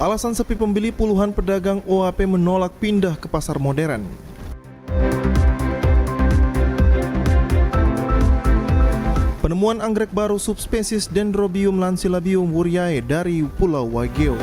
Alasan sepi pembeli, puluhan pedagang OAP menolak pindah ke pasar modern. Penemuan anggrek baru subspesies Dendrobium lancelabium wuryae dari Pulau Waigeo.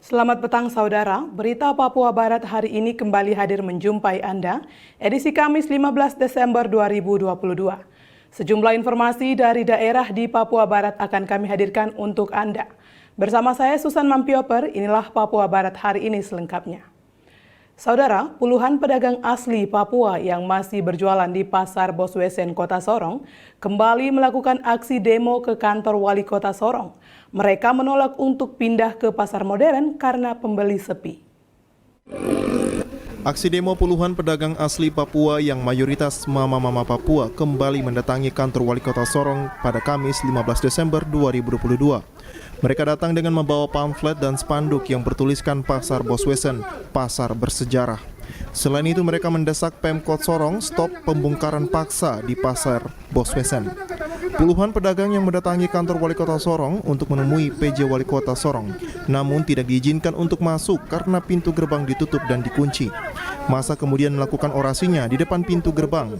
Selamat petang saudara, berita Papua Barat hari ini kembali hadir menjumpai Anda, edisi Kamis 15 Desember 2022. Sejumlah informasi dari daerah di Papua Barat akan kami hadirkan untuk Anda. Bersama saya Susan Mampioper, inilah Papua Barat hari ini selengkapnya. Saudara, puluhan pedagang asli Papua yang masih berjualan di Pasar Boswesen, Kota Sorong, kembali melakukan aksi demo ke kantor Wali Kota Sorong. Mereka menolak untuk pindah ke pasar modern karena pembeli sepi. Aksi demo puluhan pedagang asli Papua yang mayoritas mama-mama Papua kembali mendatangi kantor Wali Kota Sorong pada Kamis 15 Desember 2022. Mereka datang dengan membawa pamflet dan spanduk yang bertuliskan Pasar Boswesen, pasar bersejarah. Selain itu mereka mendesak Pemkot Sorong stop pembongkaran paksa di Pasar Boswesen. Puluhan pedagang yang mendatangi kantor Wali Kota Sorong untuk menemui PJ Wali Kota Sorong, namun tidak diizinkan untuk masuk karena pintu gerbang ditutup dan dikunci. Masa kemudian melakukan orasinya di depan pintu gerbang.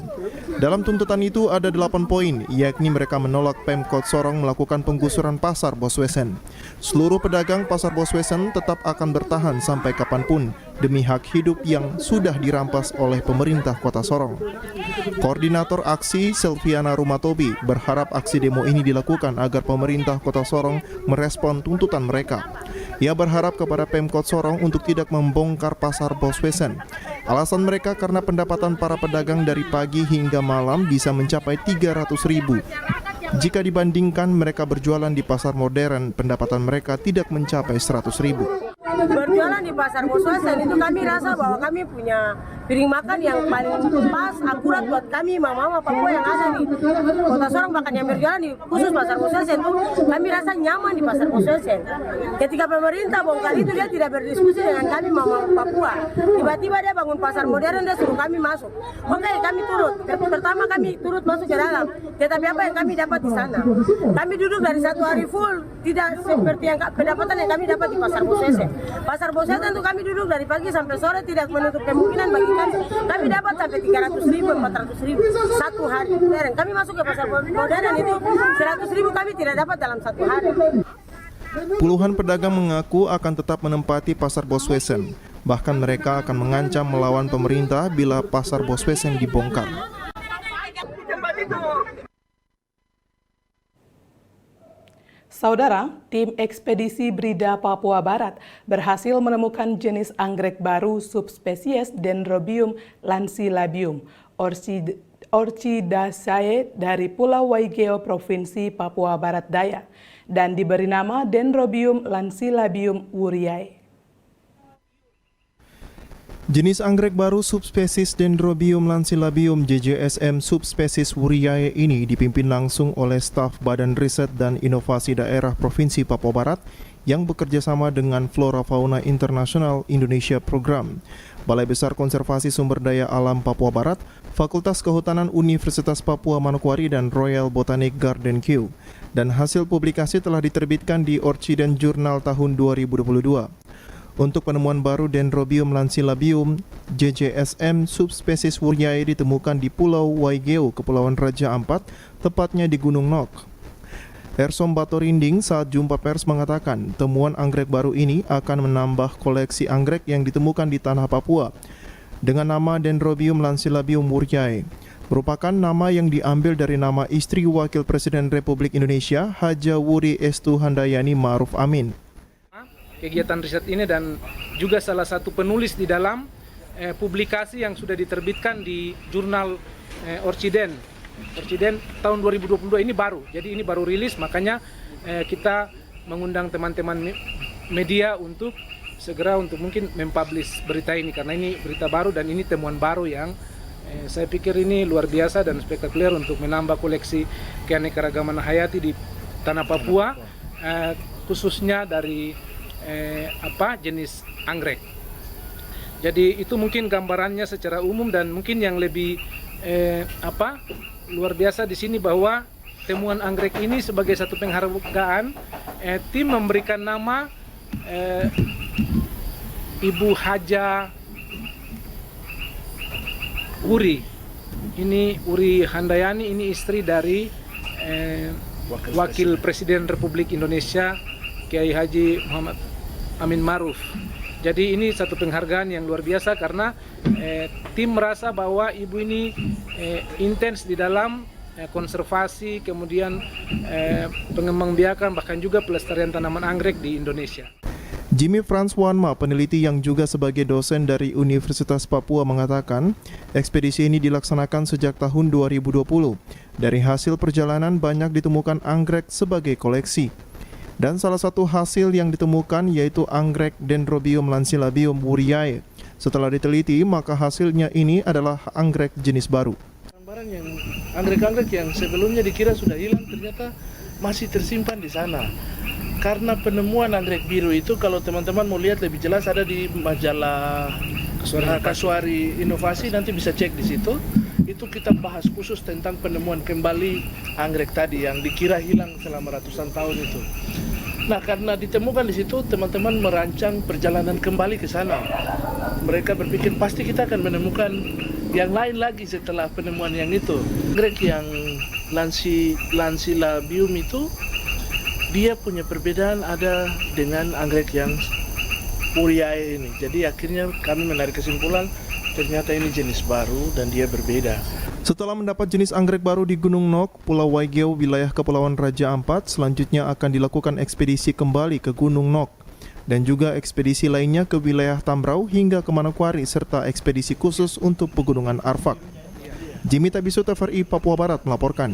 Dalam tuntutan itu ada 8 poin, yakni mereka menolak Pemkot Sorong melakukan penggusuran Pasar Boswesen. Seluruh pedagang Pasar Boswesen tetap akan bertahan sampai kapanpun demi hak hidup yang sudah dirampas oleh pemerintah Kota Sorong. Koordinator aksi Selviana Rumatobi berharap aksi demo ini dilakukan agar pemerintah Kota Sorong merespon tuntutan mereka. Ia berharap kepada Pemkot Sorong untuk tidak membongkar Pasar Boswesen. Alasan mereka karena pendapatan para pedagang dari pagi hingga malam bisa mencapai 300.000. Jika dibandingkan mereka berjualan di pasar modern, pendapatan mereka tidak mencapai 100.000. Berjualan di Pasar Boswesen itu kami rasa bahwa kami punya piring makan yang paling pas, akurat buat kami mama-mama Papua yang ada di Kota Sorong, bahkan yang berjualan di khusus Pasar Boswesen itu kami rasa nyaman di Pasar Boswesen. Ketika pemerintah bongkar itu dia tidak berdiskusi dengan kami mama Papua. Tiba-tiba dia bangun pasar modern, dia suruh kami masuk. Oke, kami turut. Pertama kami turut masuk ke dalam. Tetapi apa yang kami dapat di sana? Kami duduk dari satu hari full, tidak seperti yang pendapatan yang kami dapat di Pasar Boswesen. Pasar Boswesen itu kami duduk dari pagi sampai sore, tidak menutup kemungkinan bagi kami. Kami dapat sampai 300.000, 400.000 satu hari. Kami masuk ke pasar modern itu 100.000 kami tidak dapat dalam satu hari. Puluhan pedagang mengaku akan tetap menempati Pasar Boswesen. Bahkan mereka akan mengancam melawan pemerintah bila Pasar Boswesen dibongkar. Saudara, tim ekspedisi Brida Papua Barat berhasil menemukan jenis anggrek baru subspesies Dendrobium lancelabium orchidaceae dari Pulau Waigeo, Provinsi Papua Barat Daya, dan diberi nama Dendrobium lancelabium wuryae. Jenis anggrek baru subspesies Dendrobium lancelabium JJSM subspesies wuryae ini dipimpin langsung oleh staf Badan Riset dan Inovasi Daerah Provinsi Papua Barat yang bekerja sama dengan Flora Fauna Internasional Indonesia Program, Balai Besar Konservasi Sumber Daya Alam Papua Barat, Fakultas Kehutanan Universitas Papua Manokwari, dan Royal Botanic Garden Kew. Dan hasil publikasi telah diterbitkan di Orchident Journal tahun 2022. Untuk penemuan baru Dendrobium lancelabium JJSM subspesies wuryae ditemukan di Pulau Waigeo, Kepulauan Raja Ampat, tepatnya di Gunung Nok. Ersom Batorinding saat jumpa pers mengatakan temuan anggrek baru ini akan menambah koleksi anggrek yang ditemukan di tanah Papua dengan nama Dendrobium lancelabium wuryae. Merupakan nama yang diambil dari nama istri Wakil Presiden Republik Indonesia Haja Wuri Estu Handayani Ma'ruf Amin. Kegiatan riset ini dan juga salah satu penulis di dalam publikasi yang sudah diterbitkan di jurnal Orchident tahun 2022 ini baru. Jadi ini baru rilis, makanya kita mengundang teman-teman media untuk segera untuk mungkin mempublish berita ini karena ini berita baru dan ini temuan baru yang saya pikir ini luar biasa dan spektakuler untuk menambah koleksi keanekaragaman hayati di tanah Papua, khususnya dari jenis anggrek. Jadi itu mungkin gambarannya secara umum, dan mungkin yang lebih luar biasa di sini bahwa temuan anggrek ini sebagai satu penghargaan, tim memberikan nama Ibu Haja Uri. Ini Uri Handayani, ini istri dari Wakil Presiden Republik Indonesia Kiai Haji Muhammad Amin Ma'ruf. Jadi ini satu penghargaan yang luar biasa karena tim merasa bahwa ibu ini intens di dalam konservasi, kemudian pengembangbiakan, bahkan juga pelestarian tanaman anggrek di Indonesia. Jimmy Frans Wanma, peneliti yang juga sebagai dosen dari Universitas Papua, mengatakan ekspedisi ini dilaksanakan sejak tahun 2020. Dari hasil perjalanan banyak ditemukan anggrek sebagai koleksi. Dan salah satu hasil yang ditemukan yaitu anggrek Dendrobium lancillabum wuriae. Setelah diteliti, maka hasilnya ini adalah anggrek jenis baru. Barang yang anggrek-anggrek yang sebelumnya dikira sudah hilang ternyata masih tersimpan di sana. Karena penemuan anggrek biru itu, kalau teman-teman mau lihat lebih jelas, ada di majalah Kasuari Inovasi, nanti bisa cek di situ. Itu kita bahas khusus tentang penemuan kembali anggrek tadi yang dikira hilang selama ratusan tahun itu. Nah, karena ditemukan di situ, teman-teman merancang perjalanan kembali ke sana. Mereka berpikir pasti kita akan menemukan yang lain lagi setelah penemuan yang itu. Anggrek yang lancillabum itu dia punya perbedaan ada dengan anggrek yang wuriae ini. Jadi akhirnya kami menarik kesimpulan ternyata ini jenis baru dan dia berbeda. Setelah mendapat jenis anggrek baru di Gunung Nok, Pulau Waigeo, wilayah Kepulauan Raja Ampat, selanjutnya akan dilakukan ekspedisi kembali ke Gunung Nok dan juga ekspedisi lainnya ke wilayah Tambrau hingga ke Manokwari, serta ekspedisi khusus untuk Pegunungan Arfak. Jimmy Tabiso, TVRI Papua Barat melaporkan.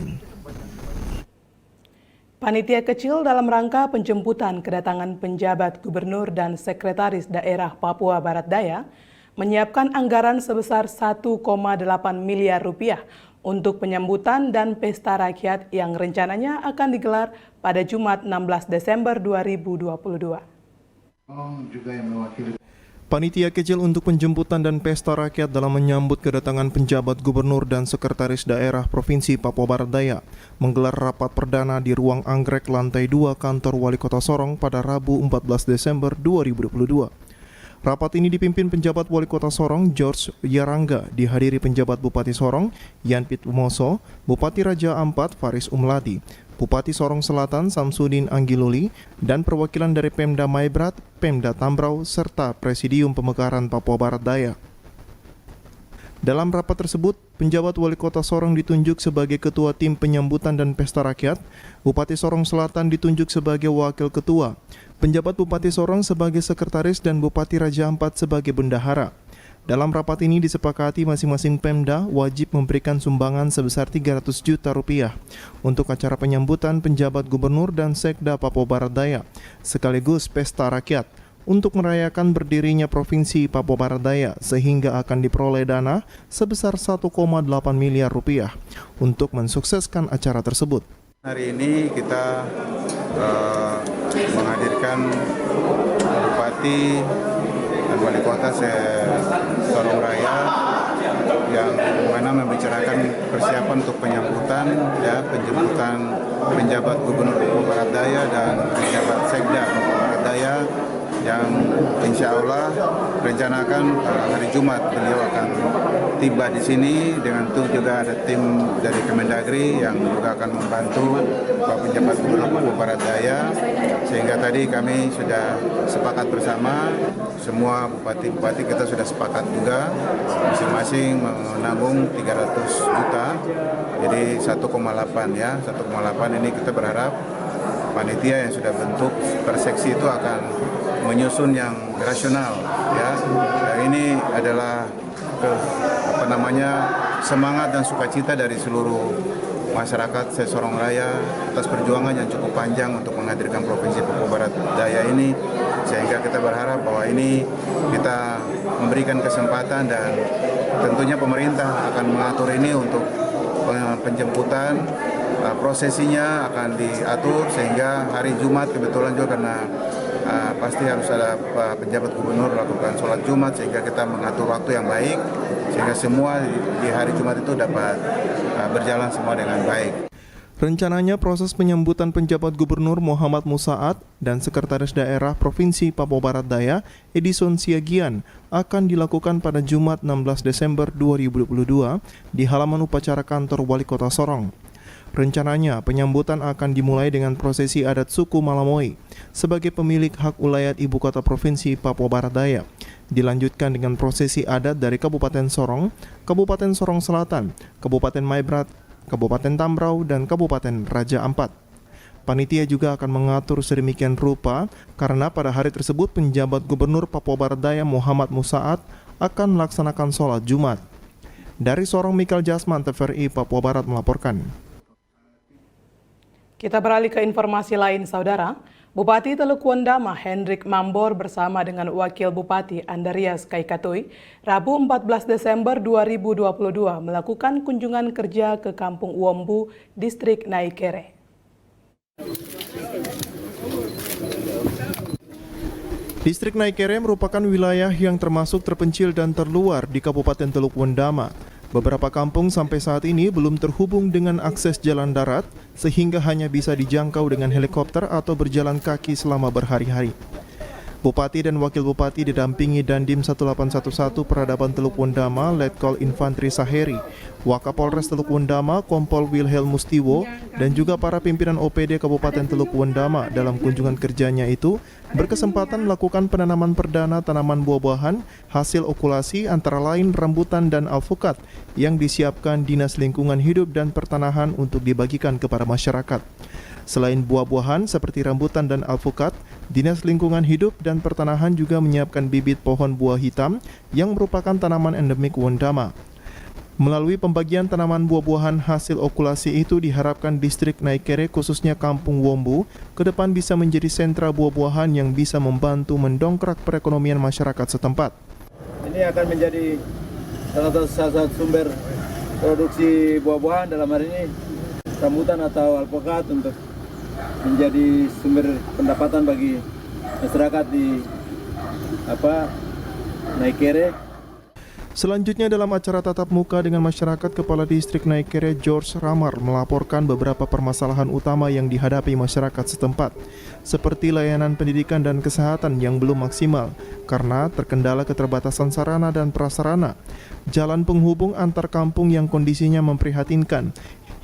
Panitia kecil dalam rangka penjemputan kedatangan penjabat gubernur dan sekretaris daerah Papua Barat Daya menyiapkan anggaran sebesar 1,8 miliar rupiah untuk penyambutan dan pesta rakyat yang rencananya akan digelar pada Jumat 16 Desember 2022. Panitia kecil untuk penjemputan dan pesta rakyat dalam menyambut kedatangan penjabat gubernur dan sekretaris daerah Provinsi Papua Barat Daya menggelar rapat perdana di ruang anggrek lantai 2 kantor Wali Kota Sorong pada Rabu 14 Desember 2022. Rapat ini dipimpin penjabat Wali Kota Sorong George Yarangga, dihadiri penjabat Bupati Sorong Yanpit Umoso, Bupati Raja Ampat Faris Umlati, Bupati Sorong Selatan Samsudin Anggiluli, dan perwakilan dari Pemda Maibrat, Pemda Tambrau, serta Presidium Pemekaran Papua Barat Daya. Dalam rapat tersebut, penjabat Wali Kota Sorong ditunjuk sebagai Ketua Tim Penyambutan dan Pesta Rakyat, Bupati Sorong Selatan ditunjuk sebagai Wakil Ketua, penjabat Bupati Sorong sebagai Sekretaris, dan Bupati Raja Ampat sebagai Bendahara. Dalam rapat ini disepakati masing-masing Pemda wajib memberikan sumbangan sebesar 300 juta rupiah untuk acara penyambutan penjabat gubernur dan sekda Papua Barat Daya, sekaligus pesta rakyat untuk merayakan berdirinya Provinsi Papua Barat Daya, sehingga akan diperoleh dana sebesar 1,8 miliar rupiah untuk mensukseskan acara tersebut. Hari ini kita menghadirkan Bupati dan Wali Kota Sorong Raya yang mana membicarakan persiapan untuk penyambutan, penjemputan penjabat Gubernur Papua Barat Daya dan penjabat Sekda Papua Barat Daya yang insya Allah rencanakan hari Jumat beliau akan tiba di sini, dengan itu juga ada tim dari Kemendagri yang juga akan membantu Pak penjabat Gubernur Papua Barat Daya, sehingga tadi kami sudah sepakat bersama semua bupati-bupati kita sudah sepakat juga masing-masing menabung 300 juta, jadi 1,8 ya, 1,8 ini kita berharap panitia yang sudah bentuk per seksi itu akan menyusun yang rasional ya. Ini adalah semangat dan sukacita dari seluruh masyarakat Sorong Raya atas perjuangan yang cukup panjang untuk menghadirkan Provinsi Papua Barat Daya ini, sehingga kita berharap bahwa ini kita memberikan kesempatan dan tentunya pemerintah akan mengatur ini untuk penjemputan. Prosesinya akan diatur sehingga hari Jumat kebetulan juga karena pasti harus ada penjabat gubernur melakukan sholat Jumat sehingga kita mengatur waktu yang baik sehingga semua di hari Jumat itu dapat berjalan semua dengan baik. Rencananya proses penyambutan penjabat gubernur Muhammad Musaat dan Sekretaris Daerah Provinsi Papua Barat Daya Edison Siagian akan dilakukan pada Jumat 16 Desember 2022 di halaman upacara kantor Wali Kota Sorong. Rencananya penyambutan akan dimulai dengan prosesi adat suku Malamoy sebagai pemilik hak ulayat Ibu Kota Provinsi Papua Barat Daya. Dilanjutkan dengan prosesi adat dari Kabupaten Sorong, Kabupaten Sorong Selatan, Kabupaten Maibrat, Kabupaten Tambrau, dan Kabupaten Raja Ampat. Panitia juga akan mengatur sedemikian rupa karena pada hari tersebut penjabat Gubernur Papua Barat Daya Muhammad Musaat akan melaksanakan sholat Jumat. Dari Sorong, Mikael Jasman, TVRI Papua Barat melaporkan. Kita beralih ke informasi lain, Saudara. Bupati Teluk Wondama Hendrik Mambor bersama dengan Wakil Bupati Andarias Kaikatoi Rabu 14 Desember 2022 melakukan kunjungan kerja ke Kampung Wombu, Distrik Naikere. Distrik Naikere merupakan wilayah yang termasuk terpencil dan terluar di Kabupaten Teluk Wondama. Beberapa kampung sampai saat ini belum terhubung dengan akses jalan darat sehingga hanya bisa dijangkau dengan helikopter atau berjalan kaki selama berhari-hari. Bupati dan Wakil Bupati didampingi Dandim 1811 Peradaban Teluk Wondama Letkol Infantri Saheri, Wakapolres Teluk Wondama Kompol Wilhelm Mustiwo, dan juga para pimpinan OPD Kabupaten Teluk Wondama dalam kunjungan kerjanya itu berkesempatan melakukan penanaman perdana tanaman buah-buahan hasil okulasi antara lain rambutan dan alpukat yang disiapkan Dinas Lingkungan Hidup dan Pertanahan untuk dibagikan kepada masyarakat. Selain buah-buahan seperti rambutan dan alpukat, Dinas Lingkungan Hidup dan Pertanahan juga menyiapkan bibit pohon buah hitam yang merupakan tanaman endemik Wondama. Melalui pembagian tanaman buah-buahan hasil okulasi itu diharapkan Distrik Naikere khususnya Kampung Wombu ke depan bisa menjadi sentra buah-buahan yang bisa membantu mendongkrak perekonomian masyarakat setempat. Ini akan menjadi salah satu sumber produksi buah-buahan, dalam hari ini rambutan atau alpukat, untuk menjadi sumber pendapatan bagi masyarakat di Naikere. Selanjutnya dalam acara tatap muka dengan masyarakat, Kepala Distrik Naikere George Ramar melaporkan beberapa permasalahan utama yang dihadapi masyarakat setempat, seperti layanan pendidikan dan kesehatan yang belum maksimal karena terkendala keterbatasan sarana dan prasarana, jalan penghubung antar kampung yang kondisinya memprihatinkan,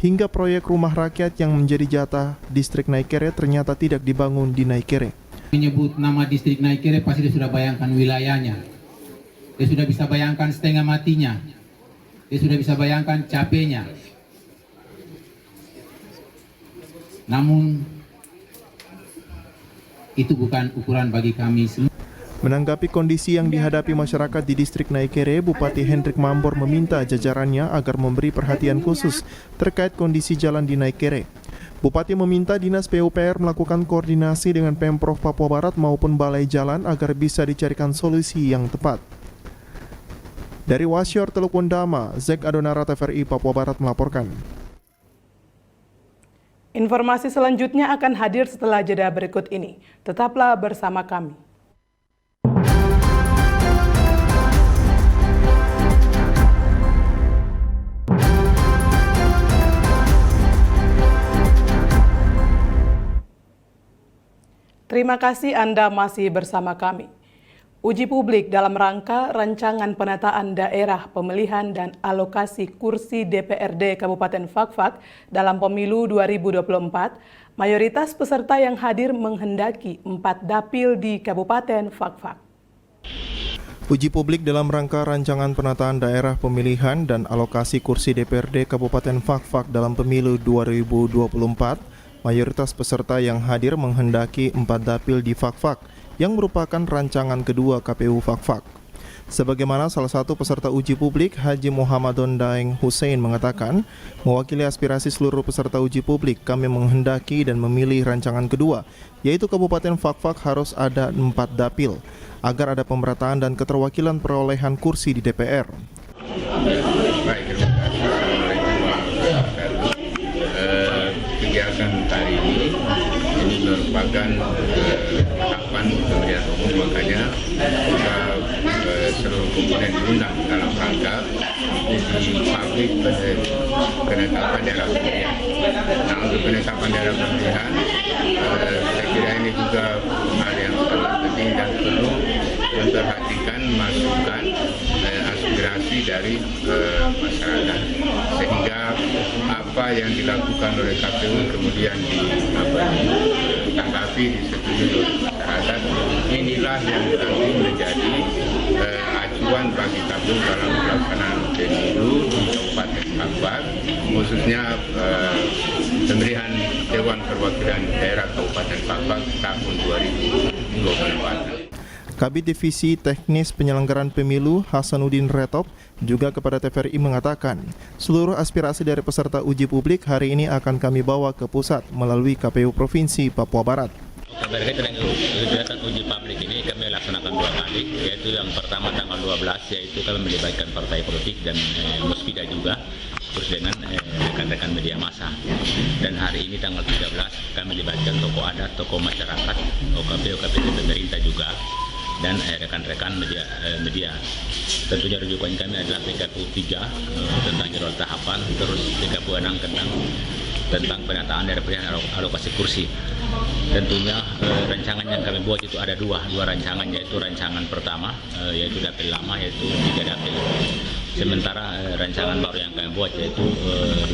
hingga proyek rumah rakyat yang menjadi jatah Distrik Naikere ternyata tidak dibangun di Naikere. Menyebut nama Distrik Naikere pasti dia sudah bayangkan wilayahnya. Dia sudah bisa bayangkan setengah matinya. Dia sudah bisa bayangkan capeknya. Namun itu bukan ukuran bagi kami semua. Menanggapi kondisi yang dihadapi masyarakat di Distrik Naikere, Bupati Hendrik Mambor meminta jajarannya agar memberi perhatian khusus terkait kondisi jalan di Naikere. Bupati meminta Dinas PUPR melakukan koordinasi dengan Pemprov Papua Barat maupun Balai Jalan agar bisa dicarikan solusi yang tepat. Dari Wasyor Teluk Wondama, Zek Adonara, TVRI Papua Barat melaporkan. Informasi selanjutnya akan hadir setelah jeda berikut ini. Tetaplah bersama kami. Terima kasih Anda masih bersama kami. Uji publik dalam rangka rancangan penataan daerah pemilihan dan alokasi kursi DPRD Kabupaten Fakfak dalam pemilu 2024, mayoritas peserta yang hadir menghendaki 4 dapil di Kabupaten Fakfak. Uji publik dalam rangka rancangan penataan daerah pemilihan dan alokasi kursi DPRD Kabupaten Fakfak dalam pemilu 2024, mayoritas peserta yang hadir menghendaki 4 dapil di Fakfak yang merupakan rancangan kedua KPU Fakfak. Sebagaimana salah satu peserta uji publik, Haji Muhammadon Daeng Hussein mengatakan, mewakili aspirasi seluruh peserta uji publik, kami menghendaki dan memilih rancangan kedua, yaitu Kabupaten Fakfak harus ada 4 dapil, agar ada pemerataan dan keterwakilan perolehan kursi di DPR. Baik, terima kasih. Kegiatan hari ini merupakan tahapan pemilihan umum, makanya kita seluruh komponen diundang dalam rangka uji publik penetapan daerah pemilihan. Nah, untuk penetapan daerah pemilihan, saya kira ini juga hal yang sangat penting dan perlu memperhatikan masukan aspirasi dari masyarakat, sehingga apa yang dilakukan oleh KPU kemudian ditanggapi, disetujui oleh masyarakat. Inilah yang nanti menjadi acuan bagi KPU dalam pelaksanaan pemilu di Kabupaten Fakfak, khususnya pemilihan Dewan Perwakilan Daerah Kabupaten Fakfak tahun 2024. Kabid Divisi Teknis Penyelenggaraan Pemilu Hasanuddin Retop juga kepada TVRI mengatakan, seluruh aspirasi dari peserta uji publik hari ini akan kami bawa ke pusat melalui KPU Provinsi Papua Barat. Berkaitan dengan kegiatan uji publik ini kami laksanakan 2 kali, yaitu yang pertama tanggal 12, yaitu kami melibatkan partai politik dan Muspida juga, terus dengan rekan-rekan media massa. Dan hari ini tanggal 13 kami melibatkan tokoh adat, tokoh masyarakat, OKP pemerintah juga, dan rekan-rekan media. Tentunya rujukan kami adalah PKPU 3 tentang jadwal tahapan, terus PKPU 6 tentang penataan daerah pemilihan alokasi kursi. Tentunya rancangan yang kami buat itu ada dua rancangan, yaitu rancangan pertama yaitu dapil lama, yaitu 3 dapil. Sementara rancangan baru yang kami buat yaitu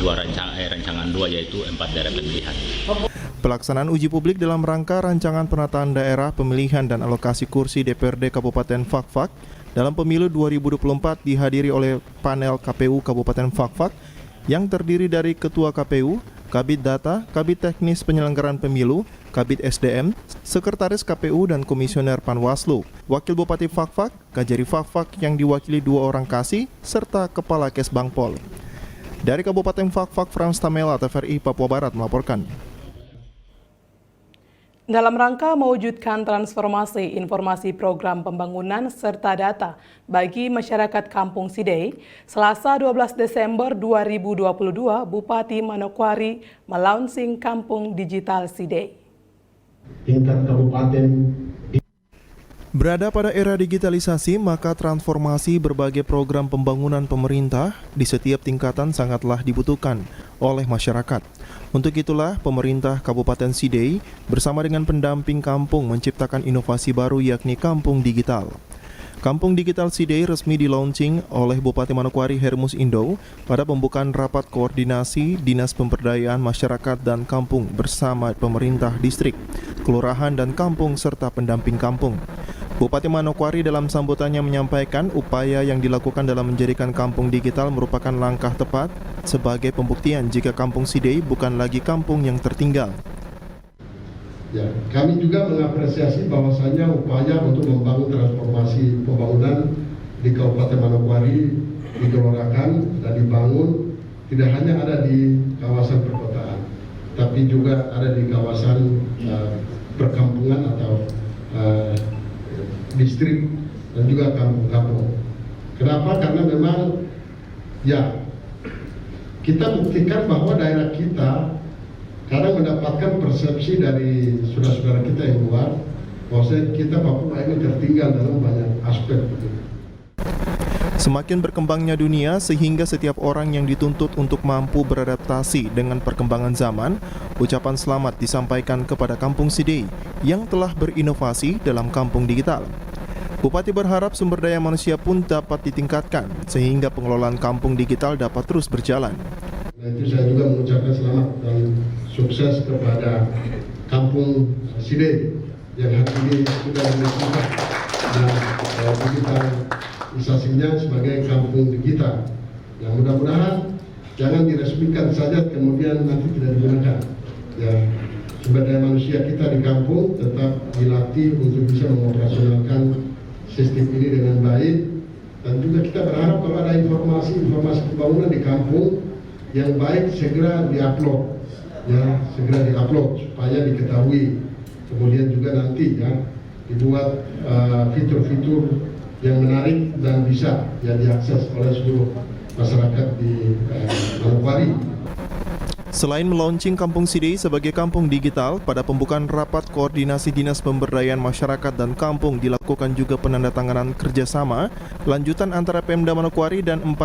rancangan 2 yaitu 4 daerah pemilihan. Pelaksanaan uji publik dalam rangka rancangan penataan daerah pemilihan dan alokasi kursi DPRD Kabupaten Fakfak dalam pemilu 2024 dihadiri oleh panel KPU Kabupaten Fakfak yang terdiri dari Ketua KPU, Kabid Data, Kabid Teknis Penyelenggaraan Pemilu, Kabid SDM, Sekretaris KPU dan Komisioner Panwaslu, Wakil Bupati Fakfak, Kajari Fakfak yang diwakili 2 orang kasih, serta Kepala Kesbangpol. Dari Kabupaten Fakfak, Frans Tamela, TVRI Papua Barat melaporkan. Dalam rangka mewujudkan transformasi informasi program pembangunan serta data bagi masyarakat Kampung Sidei, Selasa 12 Desember 2022, Bupati Manokwari melaunching Kampung Digital Sidei. Tingkat kabupaten. Berada pada era digitalisasi, maka transformasi berbagai program pembangunan pemerintah di setiap tingkatan sangatlah dibutuhkan oleh masyarakat. Untuk itulah, pemerintah Kabupaten Sidei bersama dengan pendamping kampung menciptakan inovasi baru yakni Kampung Digital. Kampung Digital Sidei resmi di-launching oleh Bupati Manokwari Hermus Indo pada pembukaan rapat koordinasi Dinas Pemberdayaan Masyarakat dan Kampung bersama pemerintah distrik, kelurahan dan kampung serta pendamping kampung. Bupati Manokwari dalam sambutannya menyampaikan upaya yang dilakukan dalam menjadikan kampung digital merupakan langkah tepat sebagai pembuktian jika Kampung Sidei bukan lagi kampung yang tertinggal. Ya, kami juga mengapresiasi bahwasanya upaya untuk membangun transformasi pembangunan di Kabupaten Manokwari digelontorkan dan dibangun tidak hanya ada di kawasan perkotaan, tapi juga ada di kawasan perkampungan atau distrik dan juga kampung-kampung. Kenapa? Karena memang ya kita buktikan bahwa daerah kita kadang mendapatkan persepsi dari saudara-saudara kita yang luar bahwa kita Papua ini tertinggal dalam banyak aspek. Semakin berkembangnya dunia sehingga setiap orang yang dituntut untuk mampu beradaptasi dengan perkembangan zaman, ucapan selamat disampaikan kepada Kampung Sidei yang telah berinovasi dalam kampung digital. Bupati berharap sumber daya manusia pun dapat ditingkatkan sehingga pengelolaan kampung digital dapat terus berjalan. Nah, itu saya juga mengucapkan selamat dan sukses kepada Kampung Sidei yang hari ini sudah diresmikan dan digitalisasinya sebagai kampung digital. Yang mudah-mudahan jangan diresmikan saja kemudian nanti tidak digunakan. Ya, sumber daya manusia kita di kampung tetap dilatih untuk bisa mengoperasionalkan sistem ini dengan baik, dan juga kita berharap kalau ada informasi pembangunan di kampung yang baik segera diupload, ya segera diupload supaya diketahui. Kemudian juga nanti ya dibuat fitur-fitur yang menarik dan bisa ya diakses oleh seluruh masyarakat di Manokwari. Selain melaunching Kampung Sidey sebagai kampung digital, pada pembukaan rapat koordinasi Dinas Pemberdayaan Masyarakat dan Kampung dilakukan juga penandatanganan kerjasama lanjutan antara Pemda Manokwari dan 4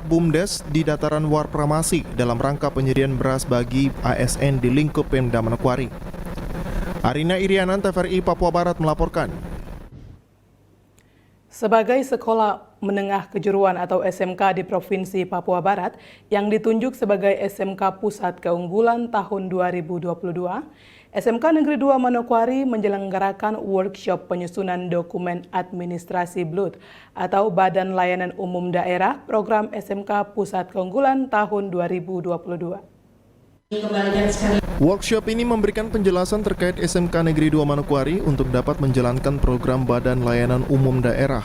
BUMDes di dataran Warpramasi dalam rangka penyediaan beras bagi ASN di lingkup Pemda Manokwari. Arina Irianan, TVRI Papua Barat melaporkan. Sebagai sekolah menengah kejuruan atau SMK di Provinsi Papua Barat yang ditunjuk sebagai SMK Pusat Keunggulan tahun 2022, SMK Negeri 2 Manokwari menyelenggarakan workshop penyusunan dokumen administrasi BLUT atau Badan Layanan Umum Daerah Program SMK Pusat Keunggulan tahun 2022. Workshop ini memberikan penjelasan terkait SMK Negeri 2 Manokwari untuk dapat menjalankan program Badan Layanan Umum Daerah.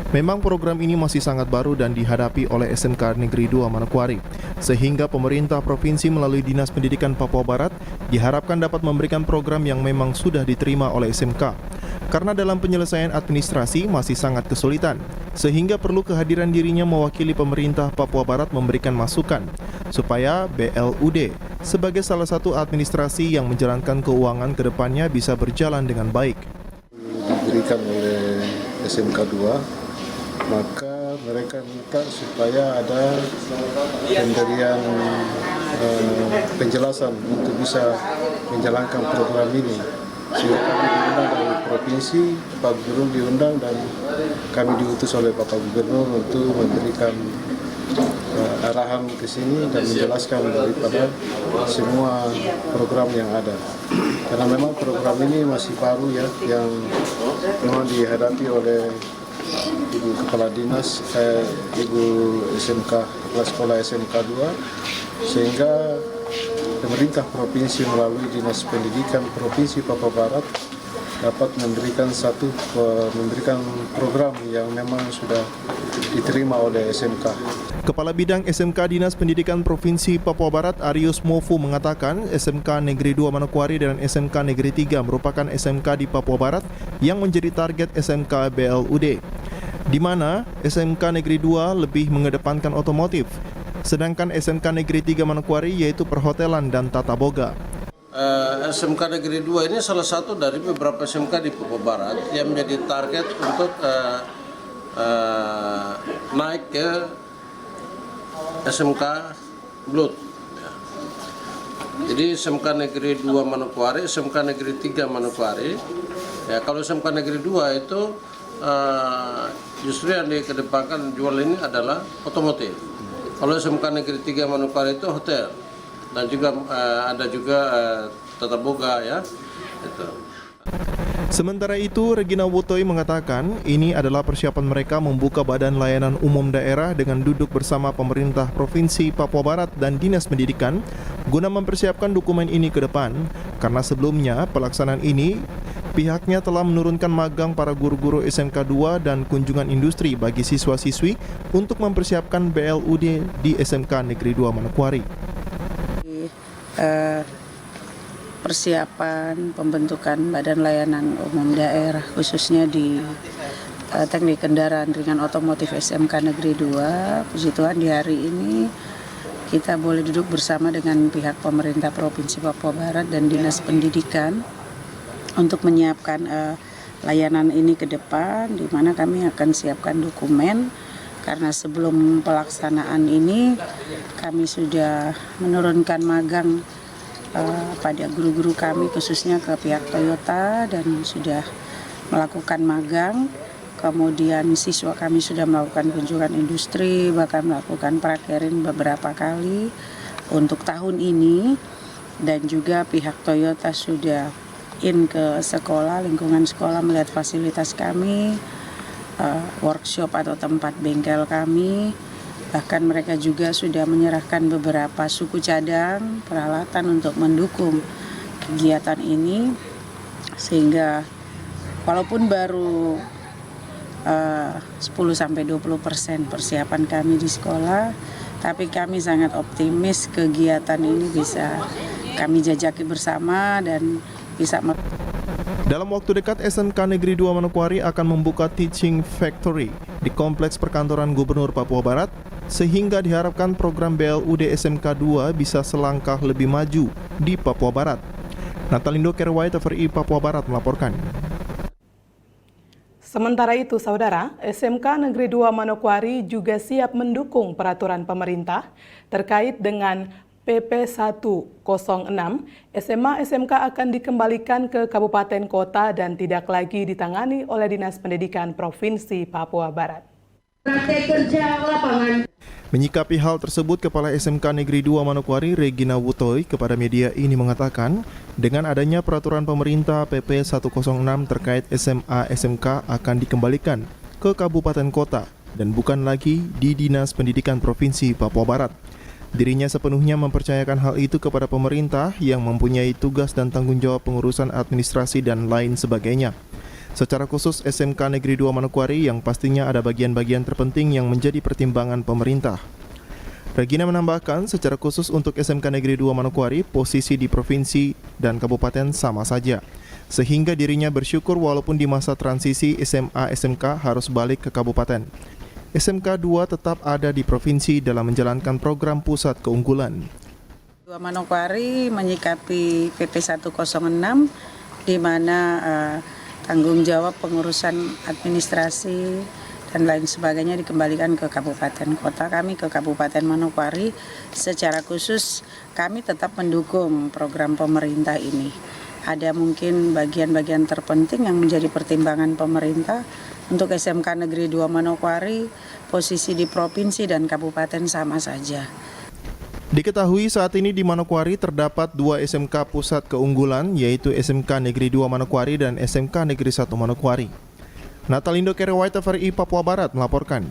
Memang program ini masih sangat baru dan dihadapi oleh SMK Negeri 2 Manokwari, sehingga pemerintah provinsi melalui Dinas Pendidikan Papua Barat diharapkan dapat memberikan program yang memang sudah diterima oleh SMK. Karena dalam penyelesaian administrasi masih sangat kesulitan, sehingga perlu kehadiran dirinya mewakili pemerintah Papua Barat memberikan masukan, supaya BLUD sebagai salah satu administrasi yang menjalankan keuangan ke depannya bisa berjalan dengan baik. Diberikan oleh SMK 2, maka mereka minta supaya ada pemberian penjelasan untuk bisa menjalankan program ini. Sehingga kami diundang dari provinsi, Pak Gubernur diundang dan kami diutus oleh Bapak Gubernur untuk memberikan arahan ke sini dan menjelaskan daripada semua program yang ada. Karena memang program ini masih baru ya, yang memang dihadapi oleh Ibu Kepala Dinas, Ibu SMK, Kepala Sekolah SMK 2, sehingga pemerintah provinsi melalui Dinas Pendidikan Provinsi Papua Barat dapat memberikan program yang memang sudah diterima oleh SMK. Kepala Bidang SMK Dinas Pendidikan Provinsi Papua Barat Arius Mofu mengatakan SMK Negeri 2 Manokwari dan SMK Negeri 3 merupakan SMK di Papua Barat yang menjadi target SMK BLUD, di mana SMK Negeri 2 lebih mengedepankan otomotif, sedangkan SMK Negeri 3 Manokwari yaitu perhotelan dan tata boga. SMK Negeri 2 ini salah satu dari beberapa SMK di Papua Barat yang menjadi target untuk naik ke SMK BLUT. Jadi SMK Negeri 2 Manokwari, SMK Negeri 3 Manokwari. Ya, kalau SMK Negeri 2 itu justru yang dikedepankan jual ini adalah otomotif. Kalau SMK Negeri 3 Manokwari itu hotel dan juga ada juga tata boga ya. Itu. Sementara itu, Regina Wutoi mengatakan ini adalah persiapan mereka membuka Badan Layanan Umum Daerah dengan duduk bersama pemerintah Provinsi Papua Barat dan Dinas Pendidikan guna mempersiapkan dokumen ini ke depan, karena sebelumnya pelaksanaan ini pihaknya telah menurunkan magang para guru-guru SMK 2 dan kunjungan industri bagi siswa-siswi untuk mempersiapkan BLUD di SMK Negeri 2 Manokwari. Persiapan pembentukan Badan Layanan Umum Daerah khususnya di Teknik Kendaraan Ringan Otomotif SMK Negeri 2. Puji Tuhan di hari ini kita boleh duduk bersama dengan pihak pemerintah Provinsi Papua Barat dan Dinas Pendidikan untuk menyiapkan layanan ini ke depan, di mana kami akan siapkan dokumen. Karena sebelum pelaksanaan ini kami sudah menurunkan magang pada guru-guru kami khususnya ke pihak Toyota dan sudah melakukan magang. Kemudian siswa kami sudah melakukan kunjungan industri, bahkan melakukan prakerin beberapa kali untuk tahun ini. Dan juga pihak Toyota sudah ke sekolah, lingkungan sekolah melihat fasilitas kami, workshop atau tempat bengkel kami. Bahkan mereka juga sudah menyerahkan beberapa suku cadang, peralatan untuk mendukung kegiatan ini. Sehingga walaupun baru 10-20% persiapan kami di sekolah, tapi kami sangat optimis kegiatan ini bisa kami jajaki bersama dan bisa. Dalam waktu dekat, SMK Negeri 2 Manokwari akan membuka Teaching Factory di Kompleks Perkantoran Gubernur Papua Barat sehingga diharapkan program BLUD SMK 2 bisa selangkah lebih maju di Papua Barat. Natalindo Kerwai, TVRI Papua Barat melaporkan. Sementara itu, Saudara, SMK Negeri 2 Manokwari juga siap mendukung peraturan pemerintah terkait dengan PP 106. SMA SMK akan dikembalikan ke kabupaten kota dan tidak lagi ditangani oleh Dinas Pendidikan Provinsi Papua Barat. Menyikapi hal tersebut, Kepala SMK Negeri 2 Manokwari, Regina Wutoy, kepada media ini mengatakan, dengan adanya peraturan pemerintah PP 106 terkait SMA SMK akan dikembalikan ke kabupaten kota dan bukan lagi di Dinas Pendidikan Provinsi Papua Barat. Dirinya sepenuhnya mempercayakan hal itu kepada pemerintah yang mempunyai tugas dan tanggung jawab pengurusan administrasi dan lain sebagainya. Secara khusus SMK Negeri 2 Manokwari yang pastinya ada bagian-bagian terpenting yang menjadi pertimbangan pemerintah. Regina menambahkan, secara khusus untuk SMK Negeri 2 Manokwari, posisi di provinsi dan kabupaten sama saja. Sehingga dirinya bersyukur walaupun di masa transisi SMA SMK harus balik ke kabupaten. SMK 2 tetap ada di provinsi dalam menjalankan program pusat keunggulan. Manokwari menyikapi PP 106 di mana tanggung jawab pengurusan administrasi dan lain sebagainya dikembalikan ke kabupaten kota. Kami ke Kabupaten Manokwari secara khusus kami tetap mendukung program pemerintah ini. Ada mungkin bagian-bagian terpenting yang menjadi pertimbangan pemerintah untuk SMK Negeri 2 Manokwari, posisi di provinsi dan kabupaten sama saja. Diketahui saat ini di Manokwari terdapat 2 SMK pusat keunggulan, yaitu SMK Negeri 2 Manokwari dan SMK Negeri 1 Manokwari. Natalindo Kerwai, TVRI Papua Barat melaporkan.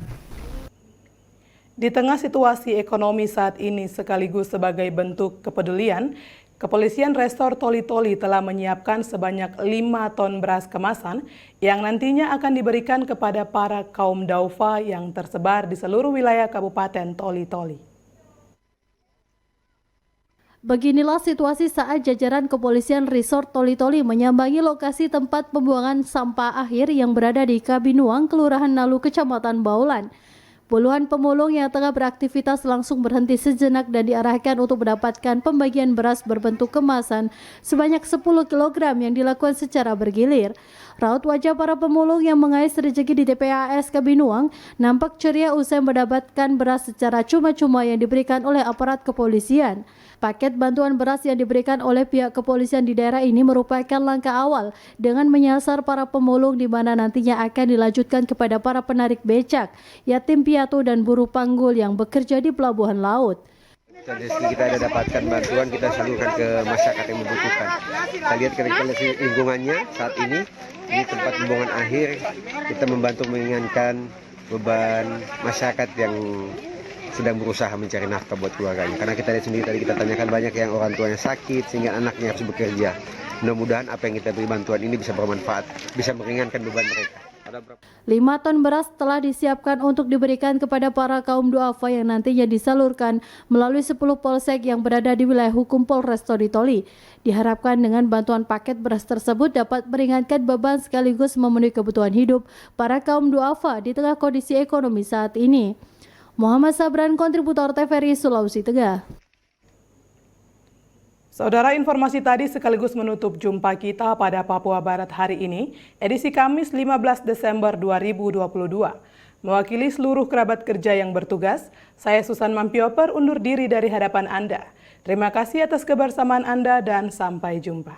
Di tengah situasi ekonomi saat ini sekaligus sebagai bentuk kepedulian, Kepolisian Resor Toli-Toli telah menyiapkan sebanyak 5 ton beras kemasan yang nantinya akan diberikan kepada para kaum Daufa yang tersebar di seluruh wilayah Kabupaten Toli-Toli. Beginilah situasi saat jajaran Kepolisian Resort Toli-Toli menyambangi lokasi tempat pembuangan sampah akhir yang berada di Kabinuang, Kelurahan Nalu, Kecamatan Baulan. Puluhan pemulung yang tengah beraktivitas langsung berhenti sejenak dan diarahkan untuk mendapatkan pembagian beras berbentuk kemasan sebanyak 10 kg yang dilakukan secara bergilir. Raut wajah para pemulung yang mengais rezeki di TPAS Kabinuang nampak ceria usai mendapatkan beras secara cuma-cuma yang diberikan oleh aparat kepolisian. Paket bantuan beras yang diberikan oleh pihak kepolisian di daerah ini merupakan langkah awal dengan menyasar para pemulung di mana nantinya akan dilanjutkan kepada para penarik becak, yatim piatu dan buruh panggul yang bekerja di pelabuhan laut. Dari segi kita ada dapatkan bantuan, kita salurkan ke masyarakat yang membutuhkan. Kita lihat kondisi lingkungannya saat ini tempat pembuangan akhir, kita membantu meringankan beban masyarakat yang sedang berusaha mencari nafkah buat keluarganya. Karena kita lihat sendiri tadi kita tanyakan banyak yang orang tuanya sakit sehingga anaknya harus bekerja. Mudah-mudahan apa yang kita beri bantuan ini bisa bermanfaat, bisa meringankan beban mereka. 5 ton beras telah disiapkan untuk diberikan kepada para kaum duafa yang nantinya disalurkan melalui 10 polsek yang berada di wilayah hukum Polres Toli-Toli. Diharapkan dengan bantuan paket beras tersebut dapat meringankan beban sekaligus memenuhi kebutuhan hidup para kaum duafa di tengah kondisi ekonomi saat ini. Muhammad Sabran, kontributor TVRI Sulawesi Tengah. Saudara, informasi tadi sekaligus menutup jumpa kita pada Papua Barat hari ini, edisi Kamis 15 Desember 2022. Mewakili seluruh kerabat kerja yang bertugas, saya Susan Mampioper undur diri dari hadapan Anda. Terima kasih atas kebersamaan Anda dan sampai jumpa.